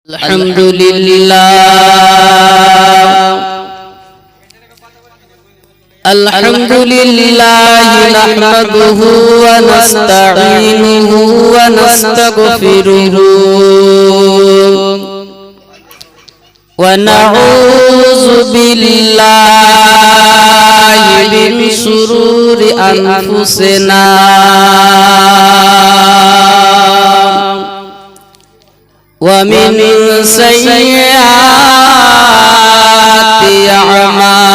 Alhamdulillah nahmaduhu wa nasta'inuhu wa nastaghfiruhu wa na'udzu billahi min shururi anfusina wa min sayyiati a'malina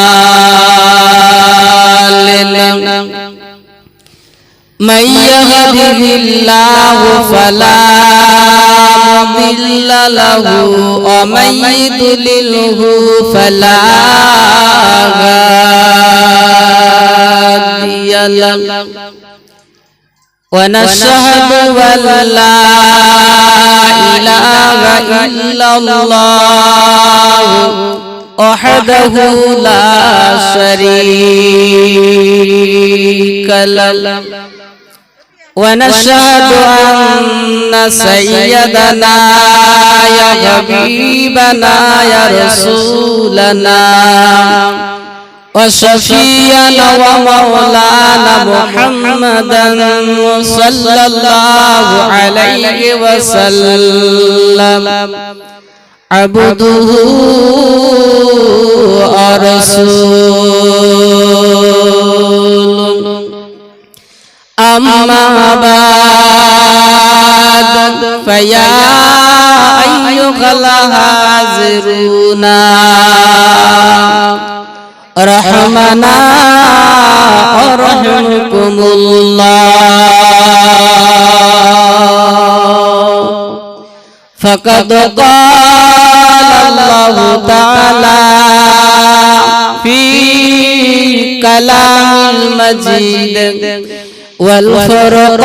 man yahdihillahu fala mudilla lahu wa man yudlilhu fala hadiya lahu ونشهد أن لا إله إلا الله وحده لا شريك له ونشهد أن سيدنا يا حبيبنا يا رسولنا وشفيعنا ومولانا محمدا صلى الله عليه وسلم عبده ورسوله أما بعد فيا أيها الحاضرون رحمنا ورحمكم الله فقد قال الله تعالى في كلام المجيد والفرقان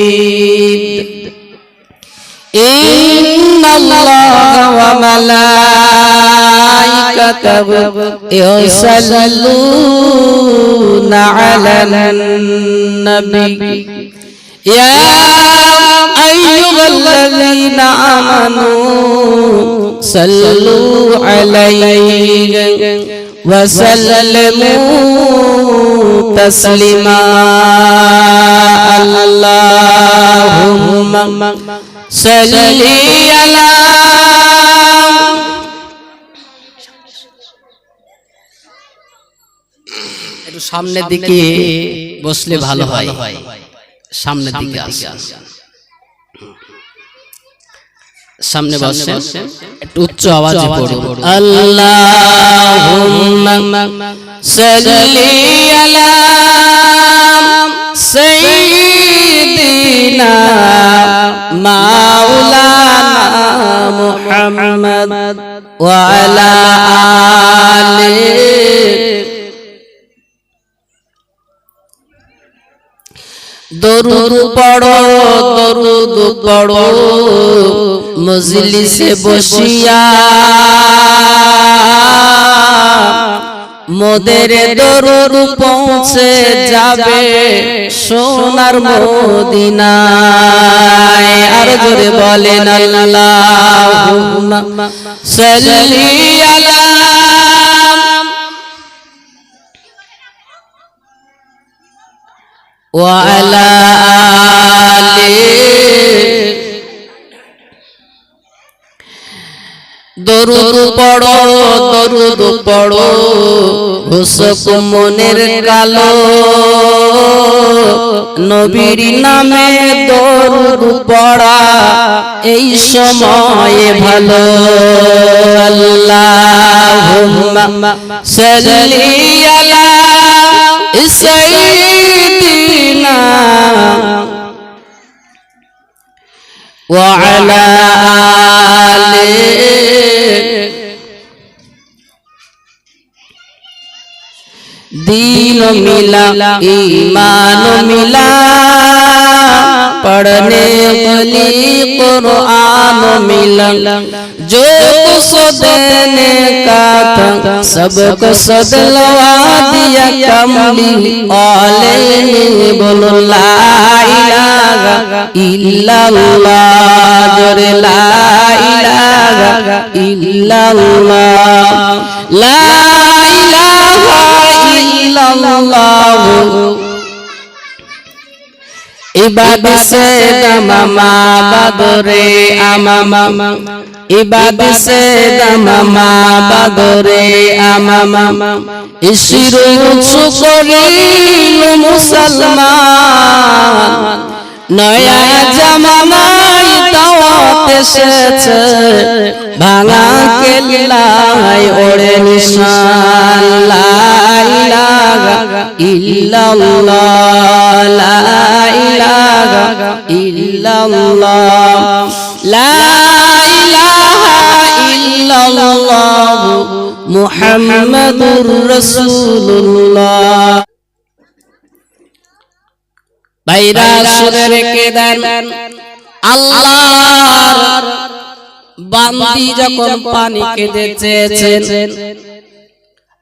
الحميد إن الله وملائكته يصلون على النبي يا أيها الذين آمنوا صلوا عليه وسلموا تسليما اللهم صلي على একটু সামনের দিকে বসলে ভালো হয় সামনের দিকে আসেন সামনে বসেন একটু উচ্চ আওয়াজে পড়ুন আল্লাহুম্মা সাল্লি আলা সাইয়্যিদিনা মাওলানা মুহাম্মদ ওয়া আলা আলিহি দরুদ পড়ো মজলিসে বসিয়া মোদের দরুদ পৌঁছে যাবে সোনার মদিনায় আর জোরে বলেন আল্লাহুম্মা সাল্লি আলা ওয়া আলা আলিহি দরুদ পড়ো হুসক মনের কালো নবীর নামে দরুদ পড়া এই সময়ে ভালো আল্লাহুম্মা সাল্লি আলা সাইয়্যিদিনা ওয়া আলা আলিহি दीन मिला ईमान मिला पढ़ने वाली कुरान मिला जो कुछ देने का था सबको सदलवा दिया कमली बोलो ला ইল্লাল্লাহ জোরে লা ইলাহা ইল্লাল্লাহ লা ইলাহা ইল্লাল্লাহ ইবাদত সে দামামা বাদরে আমামা ইবাদত সে দামামা বাদরে আমামা ইশরু শুকরিল মুসলমান নয়া জামানায় দাওয়াত এসেছে ভাঙা কেল্লায় ওড়ে নিশান লা ইলাহা ইল্লাল্লাহ লা ইলাহা ইল্লাল্লাহ লা ইলাহা ইল্লাল্লাহ মুহাম্মাদুর রাসূলুল্লাহ বাইরা সুরে রেখে দেন আল্লাহর বান্দি যখন পানি খেতে চেয়েছেন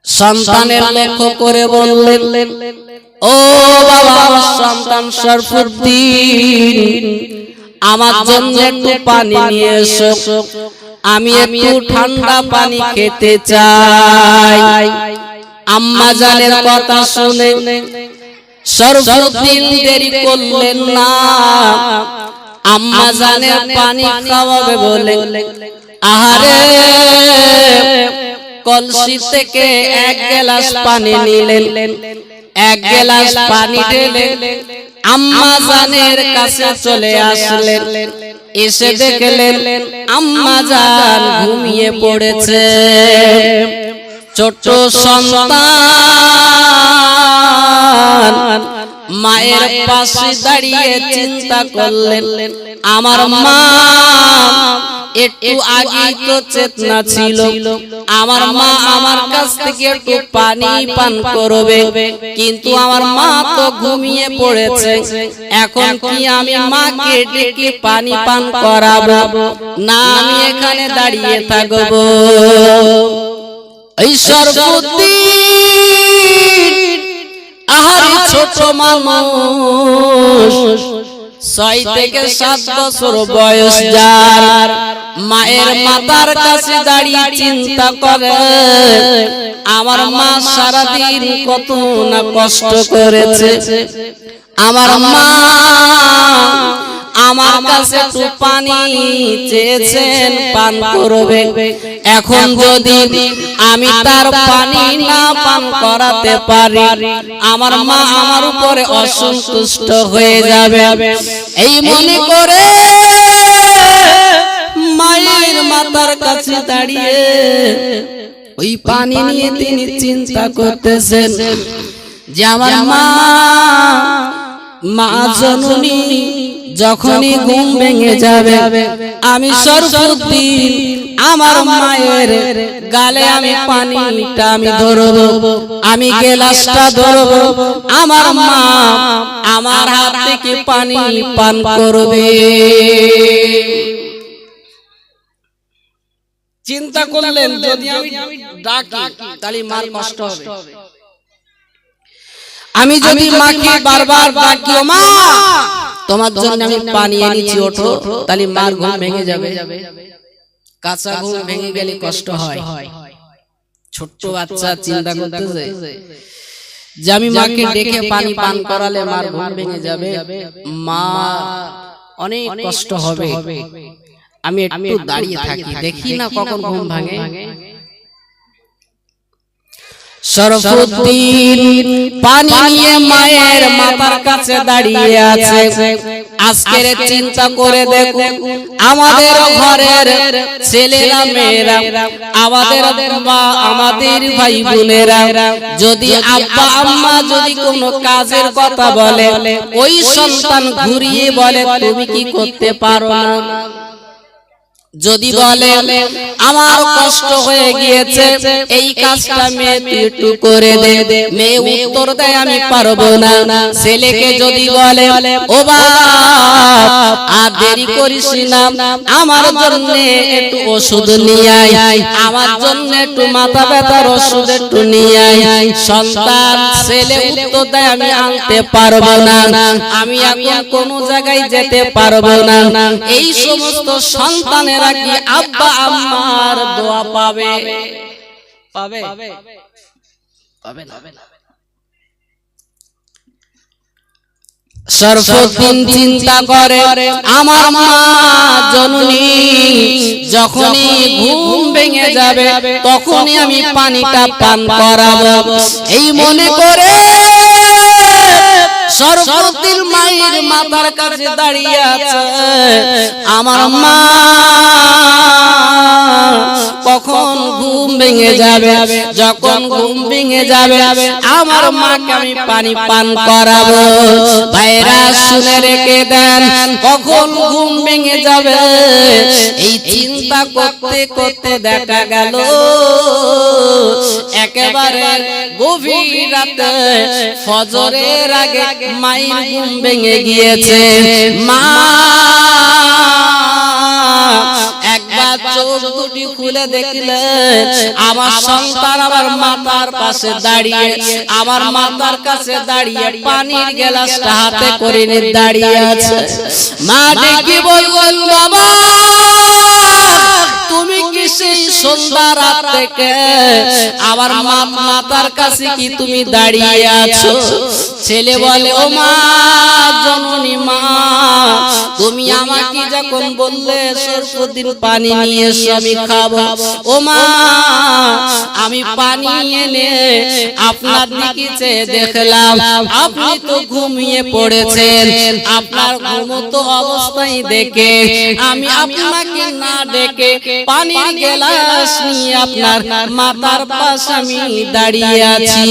সন্তানের লক্ষ্য করে বললেন ও বাবা আমার সন্তান শরফুদ্দিন আমার জন্য একটু পানি নিয়ে এসো আমি একটু ঠান্ডা পানি খেতে চাই আম্মা জানের কথা শুনে শরফুদ্দিন দেরি করলেন না আম্মা জানের পানি খাওয়াবে বলে আহারে কলসি থেকে এক গ্লাস পানি নিলেন এক গ্লাস পানি ঢেলে আম্মা জানের কাছে চলে আসলেন এসে দেখলেন আম্মা জান ঘুমিয়ে পড়েছে ছোট সন্তান মায়ের পাশে দাঁড়িয়ে চিন্তা করলেন আমার মা একটু আগে তো চেতনা ছিল আমার মা আমার কাছ থেকে একটু পানি পান করবে কিন্তু আমার মা তো ঘুমিয়ে পড়েছে এখন কি আমি মাকে ডেকে পানি পান করাবো না আমি এখানে দাঁড়িয়ে থাকবো এই শরফুদ্দিন আহারে ছোট মানুষ 6 থেকে 7 বছর বয়স যার মায়ের মাথার কাছে দাঁড়িয়ে চিন্তা করে আমার মা সারা দিন কত না কষ্ট করেছে আমার মা আমার কাছে একটু পানি চেয়েছেন পান করবে এখন যদি আমি তার পানি না পান করাতে পারি আমার মা আমার উপরে অসন্তুষ্ট হয়ে যাবে এই মনে করে মায়ের মাথার কাছে দাঁড়িয়ে ওই পানি নিয়ে তিনি চিন্তা করতেছেন যে আমার মা জননী যখনই ঘুম ভেঙে যাবে আমি শরফুদ্দিন আমার মায়ের গালে আমি পানিটা আমি ধরবো আমি গ্লাসটা ধরবো আমার মা আমার হাত থেকে পানি পান করবে চিন্তা করলেন যদি আমি ডাকি তাহলে মার কষ্ট হবে আমি যদি মাকে বারবার ডাকি মা তোমার জন্য আমি পানি এনেছি ওঠো তাহলে মার ঘুম ভেঙে যাবে কাঁচা ঘুম ভেঙে গেলে কষ্ট হয় ছোট্ট বাচ্চা চিন্তা করতেছে যে আমি মাকে ডেকে পানি পান করালে মার ঘুম ভেঙে যাবে মা অনেক কষ্ট হবে আমি একটু দাঁড়িয়ে থাকি দেখি না কখন ঘুম ভাঙে শরফুদ্দিন পানি নিয়ে মায়ের মাথার কাছে দাঁড়িয়ে আছে আজকের চিন্তা করে দেখো আমাদের ঘরের ছেলেরা মেয়েরা আমাদের মা আমাদের ভাই বোনেরা যদি আব্বা আম্মা যদি কোনো কাজের কথা বলে ওই সন্তান ঘুরিয়ে বলে তুমি কি করতে পারো না যদি বলে আমার কষ্ট হয়ে গিয়েছে এই কাজটা মেয়ে তুই একটু করে দে, মেয়ে উত্তর দেয় আমি পারবো না। ছেলেকে যদি বলে ও বাপ আর দেরি করিস না, আমার জন্য একটু ওষুধ নিয়ে আয়, আমার জন্য একটু মাথা ব্যথার ওষুধ একটু নিয়ে আয়, সন্তান ছেলে উত্তর দেয় আমি আনতে পারবো না, আমি এখন কোনো জায়গায় যেতে পারবো না। এই সমস্ত সন্তানের কি আব্বা আম্মার দোয়া পাবে? পাবে? পাবে না। সর্বদিন চিন্তা করে আমার মা জননী যখনই ঘুম ভেঙে যাবে তখনই আমি পানিটা পান করাবো, এই মনে করে সর্বদিন মায়ের মাথার কাছে দাঁড়িয়ে আছে আমার মা কখন ঘুম ভেঙে যাবে। যখন ঘুম ভেঙে যাবে আমার মাকে আমি পানি পান করাবো। ভাইরা শুনে রেখে দেন, কখন ঘুম ভেঙে যাবে এই চিন্তা করতে করতে দেখা গেল একেবারে গভীর রাতে ফজরের আগে মায়ের ঘুম ভেঙে গিয়েছে। মা একবার চোখ দুটি খুলে দেখলেন আমার সন্তান আমার মাথার পাশে দাঁড়িয়ে, আমার মাথার কাছে দাঁড়িয়ে পানির গ্লাসটা হাতে করে নিয়ে দাঁড়িয়ে আছে। মা ডেকে বললেন বাবা তুমি কি সেই সন্ধ্যা রাত থেকে আমার মাথার কাছে কি তুমি দাঁড়িয়ে আছো? ছেলে বলে ও মা জননী মা তুমি আমাকে যখন বললে সরস্বতীর পানি নিয়ে এসো আমি খাবো, ও মা আমি পানি এনে আপনার দিকে চেয়ে দেখলাম আপনি তো ঘুমিয়ে পড়েছেন, আপনার ঘুমন্ত অবস্থায় দেখে আমি আপনাকে না ডেকে পানির গ্লাস নিয়ে আপনার মাথার পাশে আমি দাঁড়িয়ে আছি।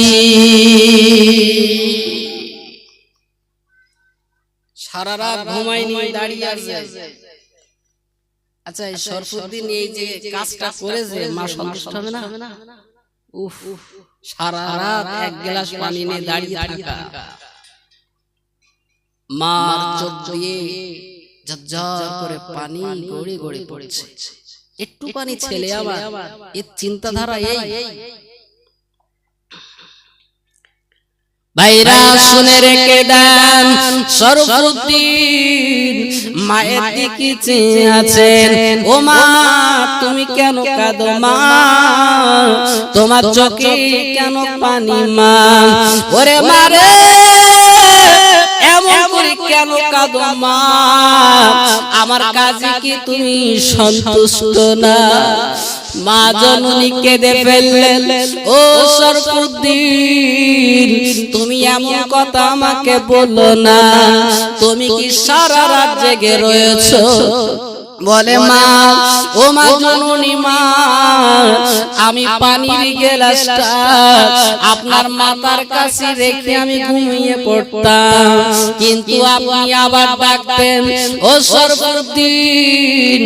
সারা রাত ঘুমাইনি দাঁড়িয়ে আছে। আচ্ছা এই সরস্বতীন এই যে কাজটা করেছে মা সন্তুষ্ট হবে না? উফ সারা রাত এক গ্লাস পানি নিয়ে দাঁড়িয়ে থাকা, মার চোখ দিয়ে ঝরঝর করে পানি গড়ে গড়ে পড়েছে। একটু পানি ছেলে আবার এর চিন্তাধারা এই। ভাইরা শুনে রেখে দেন, সরস্বতীর মায়ের দিকে চেয়ে আছেন। ও মা তুমি কেন কাঁদো মা, তোমার চোখে কেন পানি মা? ওরে মারে এমন করে কেন কাঁদো মা, আমার কাজে কি তুমি সন্তুষ্ট না? মা জননী কেঁদে ফেললেন, ও সরস্বতীর তুমি এমন কথা আমাকে বলো না, তুমি কি সারা রাত জেগে রয়েছো? বলে মা ও মা জননী মা আমি পানির গ্লাসটা আপনার মাথার কাছে রেখে আমি ঘুমিয়ে পড়তাম, কিন্তু আপনি আবার ডাকতেন ও সরস্বতীন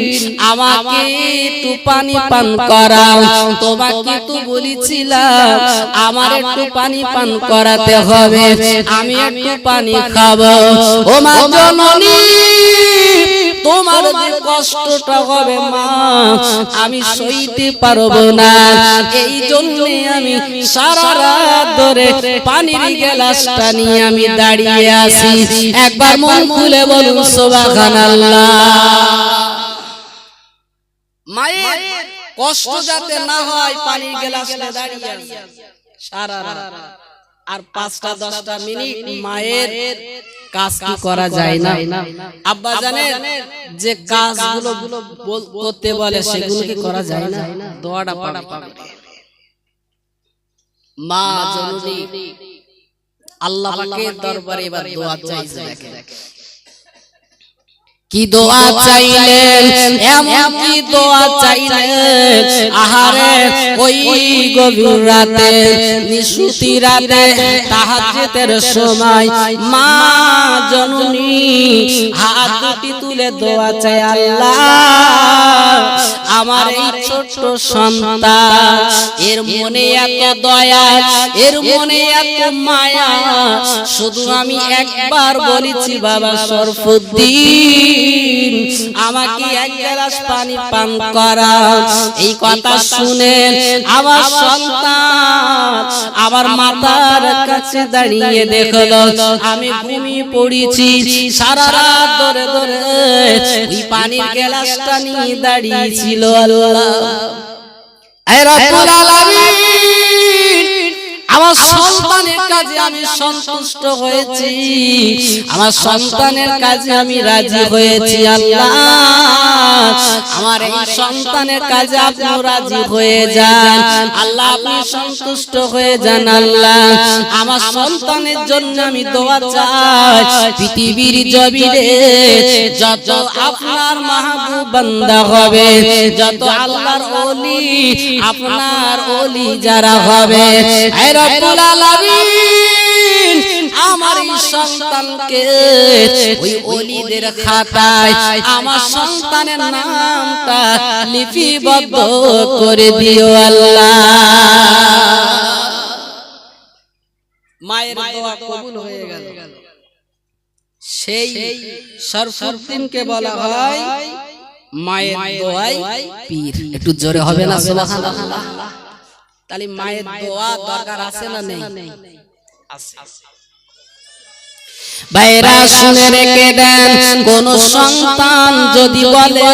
আমাকে একটু পানি পান করাও, তোমাকে তো বলেছিলাম আমার একটু পানি পান করাতে হবে, আমি একটু পানি খাবো। ও মা জননী তোমার যে কষ্টটা হবে মা আমি সইতে পারবো না, এই জন্য আমি সারা রাত ধরে পানির গ্লাসটা নিয়ে আমি দাঁড়িয়ে আছি। একবার মন খুলে বলুন সুবহানাল্লাহ। মায়ের কষ্ট যাতে না হয় পানির গ্লাসটা দাঁড়িয়ে আছে সারা রাত। আর 5-10 মিনিট মায়ের কাজ কি করা যায় না? আব্বা জানেন যে কাজগুলো করতে বলে সেগুলো কি করা যায় না? দোয়াটা পাবে। মা জননী আল্লাহ পাকের দরবারে এবার দোয়া চাইছে। দেখেন কি দোয়া চাইলেন, এমন কি দোয়া চাইলেন, আহারে ওই গভীর রাতে, নিশুতি রাতে, তাহাজ্জুদের সময় মা জননী হাত দুটি তুলে দোয়া চায়, আল্লাহ আমার এই ছোট্ট সন্তান, এর মনে এত দয়া, এর মনে এত মায়া, শুধু আমি একবার বলেছি বাবা শরফুদ্দিন আমাকে এক গ্লাস পানি পান করাও। এই কথা শুনেন আমার সন্তান আমার মাথার কাছে দাঁড়িয়ে দেখলো আমি ঘুমিয়ে পড়েছি, সারা রাত ধরে ধরে ওই পানির গ্লাসটা নিয়ে দাঁড়িয়েছিল। আল্লাহ এ রব্বুল আলামিন, আমার সন্তানের কাজে আমি সন্তুষ্ট হয়েছি, আমার সন্তানের কাজে আমি রাজি হয়েছি। আল্লাহ আমার এই সন্তানের কাজে আপনি রাজি হয়ে যান, আল্লাহ আপনি সন্তুষ্ট হয়ে যান। আল্লাহ আমার সন্তানের জন্য আমি দোয়া চাই, পৃথিবীর জমিনে যত আপনার মাহবুব বান্দা হবে, যত আল্লাহর ওলি, আপনার ওলি যারা হবে, হে রব্বুল আলামিন আমার এই সন্তানকে ওই ওলিদের খাতায় আমার সন্তানের নামটা লিপিবদ্ধ করে দিও আল্লাহ। মায়ের দোয়া কবুল হয়ে গেল, সেই শরফুদ্দিনকে বলা হয় মায়ের দোয়ায় পীর। একটু জোরে হবে না সুবহানাল্লাহ? তাহলে মায়ের দোয়া দরকার আছে না নেই? আছে। বাইরা শুনে রেখে দেন, কোন সন্তান যদি বলে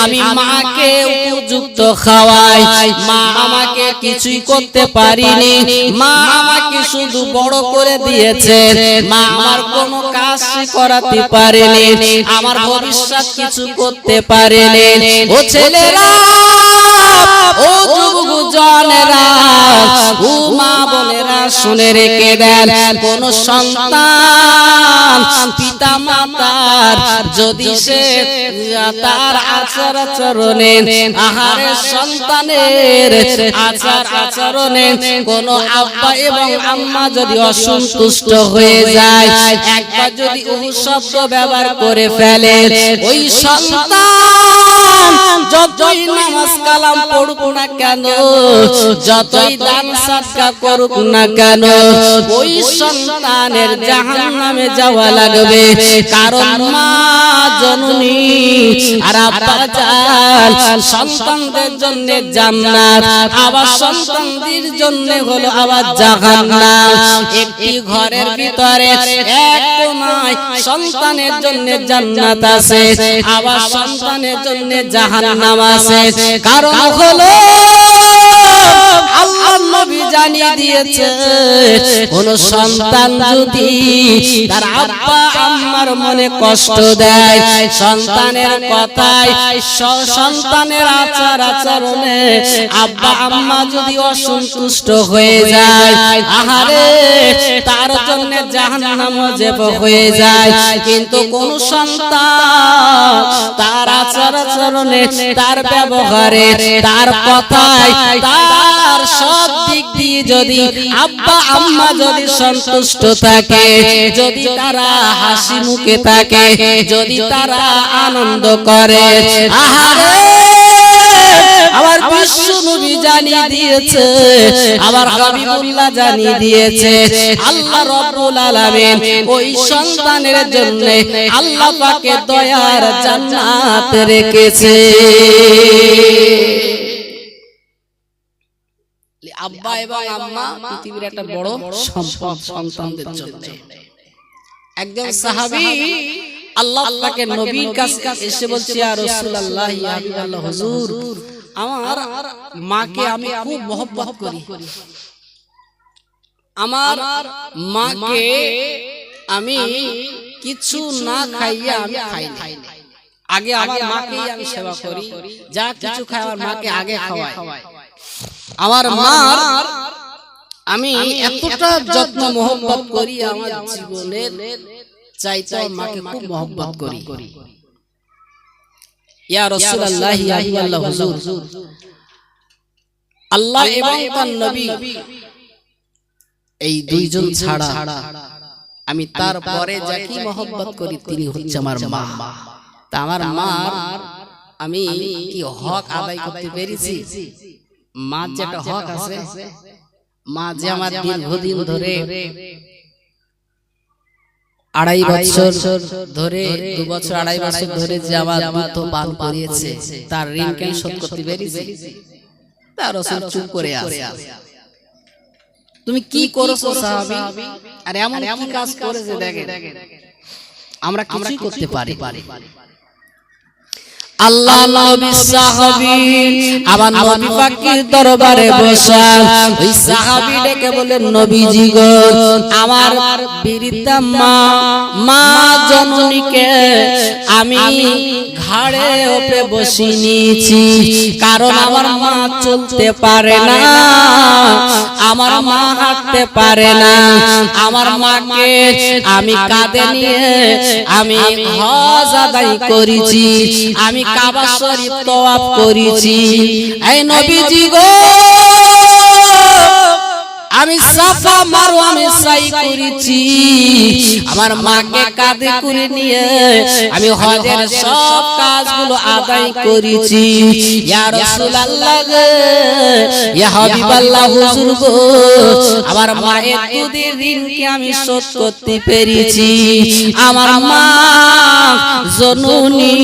আমি মাকে উপযুক্ত খাওয়াই, মা আমাকে কিছুই করতে পারিনি, মা আমাকে শুধু বড় করে দিয়েছে, মা আমার কোনো কাজ করাতে পারেনি, আমার ভবিষ্যৎ কিছু করতে পারেনি, ও ছেলেরা, ও যুবকজনেরা, ও মা বোনেরা শুনে রেখে দেন, কোন সন্তান পিতা মাতার যদি সে তার আচার আচরণে, আহারে সন্তানের আচার আচরণে কোন আব্বা এবং আম্মা যদি অসন্তুষ্ট হয়ে যায়, একবার যদি ওই শব্দ ব্যবহার করে ফেলে, ওই সন্তান যতই নামাজ কালাম পড়ুক না কেন, যতই দান সাদকা করুক না কেন, ওই সন্তানের জাহান্নামে যাওয়া লাগবে। কারণ মা জননী আর আব্বা জান সন্তানদের জন্য জান্নাত, আবার সন্তানদের জন্য হলো আবার জাহান্নাম। একটি ঘরের ভিতরে এক কোণায় সন্তানের জন্য জান্নাত আছে, আবার সন্তানের জন্য জাহান্নাম আছে। কারণ হলো আল্লাহর নবী জানিয়ে দিয়েছে, কোন সন্তান যদি তার আব্বা আম্মার মনে কষ্ট দেয়, সন্তানের কথায়, সন্তানের আচার আচরণে আব্বা আম্মা যদি অসন্তুষ্ট হয়ে যায়, আহারে তার জন্য জাহান্নাম ওয়াজিব হয়ে যায়। কিন্তু কোন সন্তান তার আচার আচরণে, তার ব্যবহারে, তার কথায়, তার সব দিক দিয়ে যদি আব্বা আম্মা যদি সন্তুষ্ট থাকে, যদি তারা হাসি মুখে থাকে, যদি তারা আনন্দ করে, আহারে আবার বিশ্ব নবী জানিয়ে দিয়েছে, আবার হাবিবুল্লাহ জানিয়ে দিয়েছে, আল্লাহ রাব্বুল আলামিন ওই সন্তানের জন্য আল্লাহ পাকের দয়ার জান্নাত রেখেছে। আব্বা এবং আম্মা পৃথিবীর একটা বড় সম্পদ সন্তানদের জন্য। একজন সাহাবী আল্লাহ পাকের নবীর কাছে এসে বলছে, ইয়া রাসূলুল্লাহ, ইয়া হাবিবাল্লাহ, হুজুর আমার মাকে আমি খুব মহব্বত করি, আমার মাকে আমি কিছু না খাইয়ে আমি খাই না, আগে আমার মাকে আমি সেবা করি, যা কিছু খাই আমার মাকে আগে খাওয়াই, আমার মার আমি এতটা যত্ন মহব্বত করি, আমার জীবনের চাইতো মাকে খুব মহব্বত করি। ইয়া রাসূলুল্লাহ, ইয়া আল্লাহ হুজুর, আল্লাহ এবং তার নবী এই দুইজন ছাড়া আমি তারপরে যাকে মহব্বত করি তিনি হচ্ছে আমার মা। তা আমার মার আমি কি হক আদায় করতে পেরেছি? মা যেটা হক আছে, মা যে আমার দীর্ঘদিন ধরে 2.5 বছর ধরে 2 বছর 2.5 বছর ধরে যে আমার দুধ পান করিয়েছে, তার ঋণ কেন শোধ করতে পেরেছি? তার রাসূল চুপ করে আছে। তুমি কি করেছো সাহাবী? আর এমন কি কাজ করেছে দেখেন, আমরা কিছুই করতে পারি। আল্লাহ নবী সাহাবী আমার নবী পাকের দরবারে বসা ওই সাহাবী ডেকে বলেন, নবীজি গো, আমার বৃদ্ধা মা জননীকে আমি ঘাড়ে ওপরে বসিয়ে নিয়েছি, কারণ আমার মা চলতে পারে না, আমার মা হাঁটতে পারে না। আমার মাকে আমি কাঁধে নিয়ে আমি হজ আদায় করেছি, আমি কাবা শরীফ তওয়াফ করেছি। এই নবীজি গো, আমি সাফা মারওয়া আমি সাই করেছি, আমার মাকে কাঁধে করে নিয়ে আমি হজের সব কাজগুলো আদায় করেছি। ইয়া রাসূলুল্লাহ গো, ইয়া হাবিবাল্লাহ হুজুর গো, আমার মায়ের দুধের ঋণকে আমি শোধ করতে পেরেছি। আমার মা জননী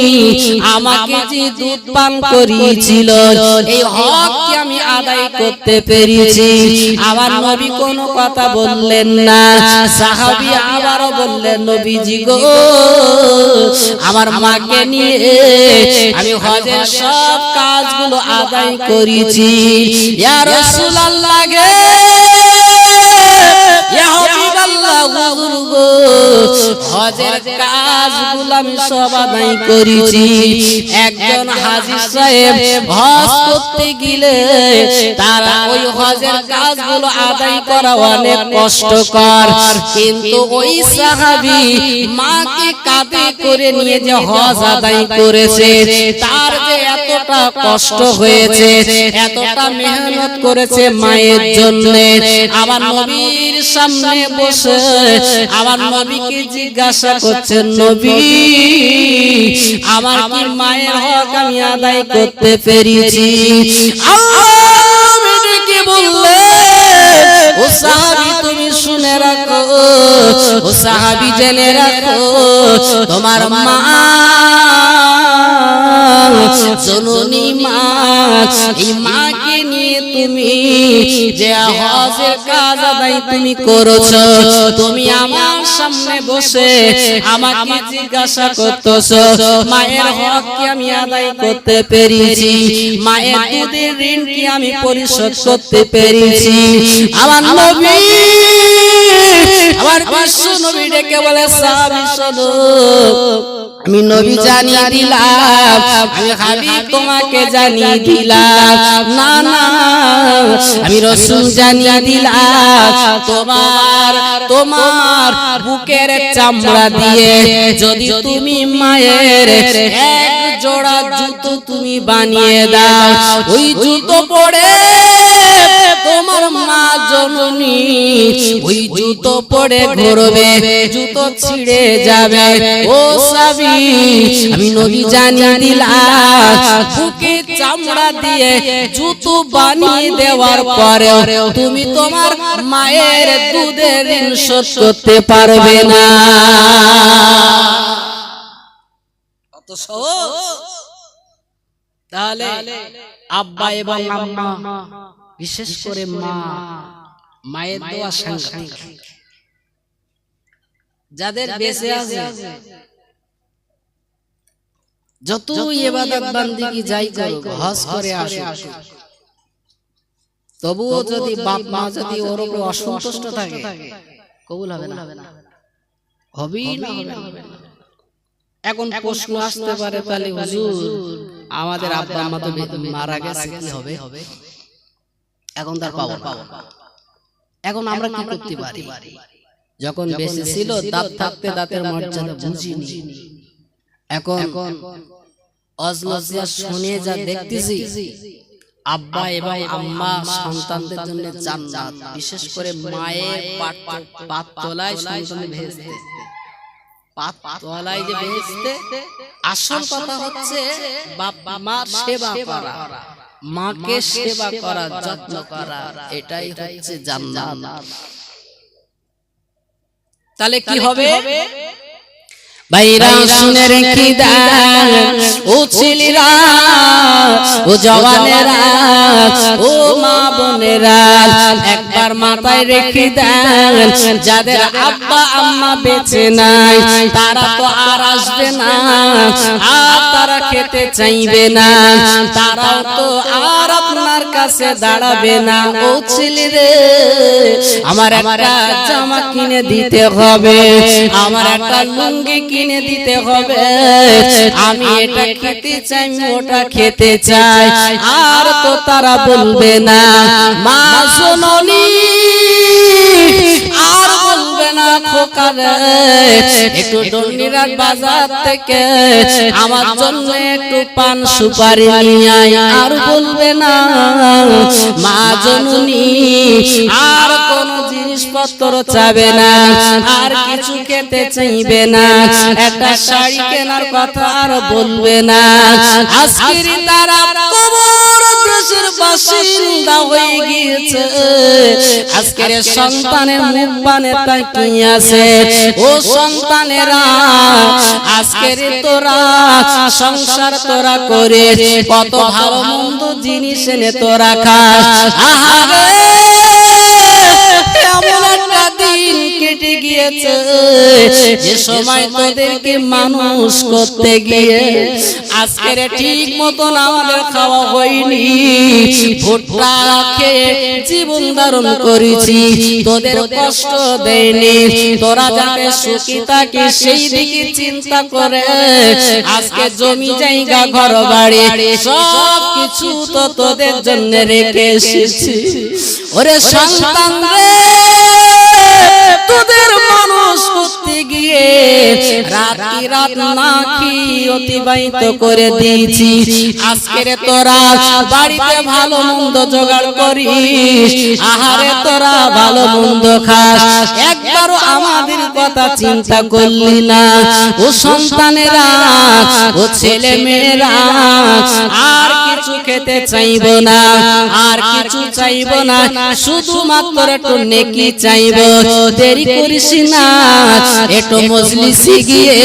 আমাকে যে দুধ পান করিয়েছিল এই হককে আমি আদায় করতে পেরেছি। আমার নবী কোনো কথা বললেন না। সাহাবী আবারও বললেন, নবীজি গো, আমার মাকে নিয়ে আমি হজের সব কাজগুলো আদায় করেছি। ইয়া রাসূলুল্লাহ গে, ইয়া হাবিবাল্লাহ হুজুর গো, হজের কাজগুলো আমি সব আদায় করেছি। একজন হাজী সাহেব হজ করতে গেলে তারা ওই হজের কাজগুলো আদায় করা অনেক কষ্টকর, কিন্তু ওই সাহাবী মাকে কাঁধে করে নিয়ে যে হজ আদায় করেছে তার যে এতটা কষ্ট হয়েছে, এতটা মেহনত করেছে মায়ের জন্য। আমার নবীর সামনে বসে আমার নবীকে জিজ্ঞাসা করছেন, নবী আমার কি মায়ের হক আমি আদায় করতে পেরেছি? আল্লাহ নবীকে বললেন, ও সাহাবী তুমি শুনে রাখো, ও সাহাবী জেনে রাখো, তোমার মা জননী মা, এই মাকে নিয়ে তুমি যে হজের কাজ আদায় তুমি করেছো, তুমি আমার সামনে বসে আমাকে জিজ্ঞাসা করতেছো মায়ের হক কি আমি আদায় করতে পেরেছি, মায়ের দুধের ঋণ কি আমি পরিশোধ করতে পেরেছি? আমার নবী, আমার বিশ্ব নবী ডেকে বলে, সাহাবী শোনো, আমি নবী জানিয়ে দিলাম, আমি হাবিব তোমাকে জানিয়ে দিলাম, না না আমি রাসূল জানিয়ে দিলাম, তোমার বুকের চামড়া দিয়ে যদি তুমি মায়ের এক জোড়া জুতো তুমি বানিয়ে দাও, ওই জুতো পরে তোমার মা জননী ওই জুতো পরে ঘুরবে, জুতো ছিঁড়ে যাবে। ও সাহাবী, আমি নবী জানিয়ে দিলাম, বুকে চামড়া দিয়ে জুতো বানিয়ে দেওয়ার পরে তুমি তোমার মায়ের দুধের ঋণ শোধ করতে পারবে না। কত সহজ! তাহলে আব্বা এবং আম্মা, বিশেষ করে মা, মায়ের দোয়া সাংঘাতিক। যাদের বেঁচে আছে যত ইবাদত বান্দিগি যাই করুক, হজ করে আসুক, তবুও যদি বাপ মা যদি ওর উপর অসন্তুষ্ট থাকে, কবুল হবে না, হবেই না। এখন প্রশ্ন আসতে পারে, তাহলে হুজুর আমাদের আব্বা আম্মা তো মারা গেছে, কি হবে? এখন তার পাবো না। এখন আমরা কি করতে পারি? যখন বেঁচে ছিল দাঁত থাকতে দাঁতের মর্যাদা বুঝিনি, এখন অজলজিয়া শুনে যা দেখতেছি, আব্বা এবং আম্মা সন্তানদের জন্য জান্নাত, বিশেষ করে মায়ের পাত তলায় সন্তান ভেজতে, পাত তলায় যে ভেজতে, আসল কথা হচ্ছে বাবা মার সেবা করা, মাকে সেবা করা, যত্ন করা, এটাই হচ্ছে জান্নাত। তাহলে কি হবে ভাইরা শুনে রেখে দেন, ও ছেলেরা, ও জওয়ানেরা, ও মা বোনেরা, একবার মাথায় রেখে দেন, যাদের আব্বা আম্মা বেঁচে নাই তারা তো আর আসবে না, আর তারা খেতে চাইবে না, তারাও তো আর আপনার কাছে দাঁড়াবে না। ও ছেলেরে, আমার একটা জামা কিনে দিতে হবে, আমার একটা লুঙ্গি কিনে দিতে হবে, আমি এটা খেতে চাই, ওটা খেতে চাই, আর তো তারা বলবে না মা জননী, আর বলবে না খোকা রে একটু ডন্ডিরাট বাজার থেকে আমার জন্য একটু পান সুপারি নিয়ে আয়, আর বলবে না মা জননী আর কোন জিনিসপত্র চাবে না, আর কিছু খেতে চাইবে না, একটা শাড়ি কেনার কথা আর বলবে না। আজকের তারা কবর দেশের বাসিন্দা হয়ে গিয়েছে, আজকের সন্তানের মুখ পানে তাকিয়ে আছে। ও সন্তানেরা, আজকের তোরা সংসার তোরা করে কত ভালো মন্দ জিনিস এনে তোরা খাস, আহারে এমন একটা দিন কেটে গিয়েছে যে সময় তোদেরকে মানুষ করতে গিয়ে আজকের ঠিক মতন আমাদের খাওয়া হয়নি, ভুট্টা খেয়ে জীবন ধারণ করেছি, তোদের কষ্ট দেয়নি, তোরা যাতে সুখী থাকিস সেই দিকে চিন্তা করে আজকে জমি জায়গা ঘর বাড়ি সব কিছু তো তোদের জন্য রেখে এসেছি। ওরে সন্তান রে, তোদের মানুষ করতে গিয়ে রাতি রাত না খেয়ে অতিবাহিত করে দিয়েছি, আজকের তোরা বাড়িতে ভালো মন্দ জোগাড় করিস, আহারে তোরা ভালো মন্দ খাস, একবারও আমাদের কথা চিন্তা করলি না। ও সন্তানেরা, ও ছেলে মেয়েরা, আর কিছু খেতে চাইব না, আর কিছু চাইব না, শুধুমাত্র একটু নেকি চাইব। দেরি করিস না, একটু মজলিসে গিয়ে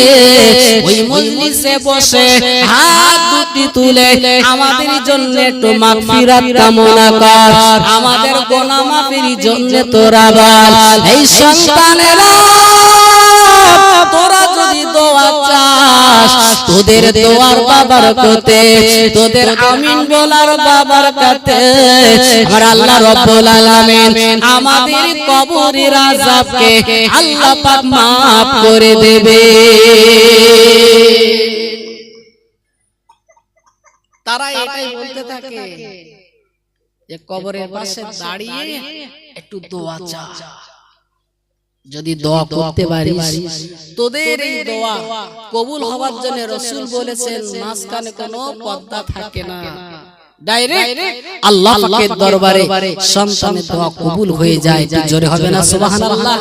ওই মজলিসে বসে হাত দুটি তুলে আমাদের জন্য একটু মাগফিরাত কামনা কর, আমাদের গুনাহ মাফের জন্য তোরা বল। এই সন্তানেরা, তোরা যদি দোয়া চাস, তোদের দোয়ার বাবরকতে, তোদের আমিন বলার বাবরকতে আমার আল্লাহ রাব্বুল আলামিন আমাদের কবরের আযাবকে আল্লাহ পাক maaf করে দেবে। তারা এটাই বলতে থাকে যে কবরের পাশে দাঁড়িয়ে একটু দোয়া চা, যদি দোয়া করতে পারিস তোদের এই দোয়া কবুল হওয়ার জন্য রাসূল বলেছেন মাঝখানে কোনো পর্দা থাকে না, ডাইরেক্ট আল্লাহ পাকের দরবারে সন্তানের দোয়া কবুল হয়ে যায়। জোরে হবে না সুবহানাল্লাহ।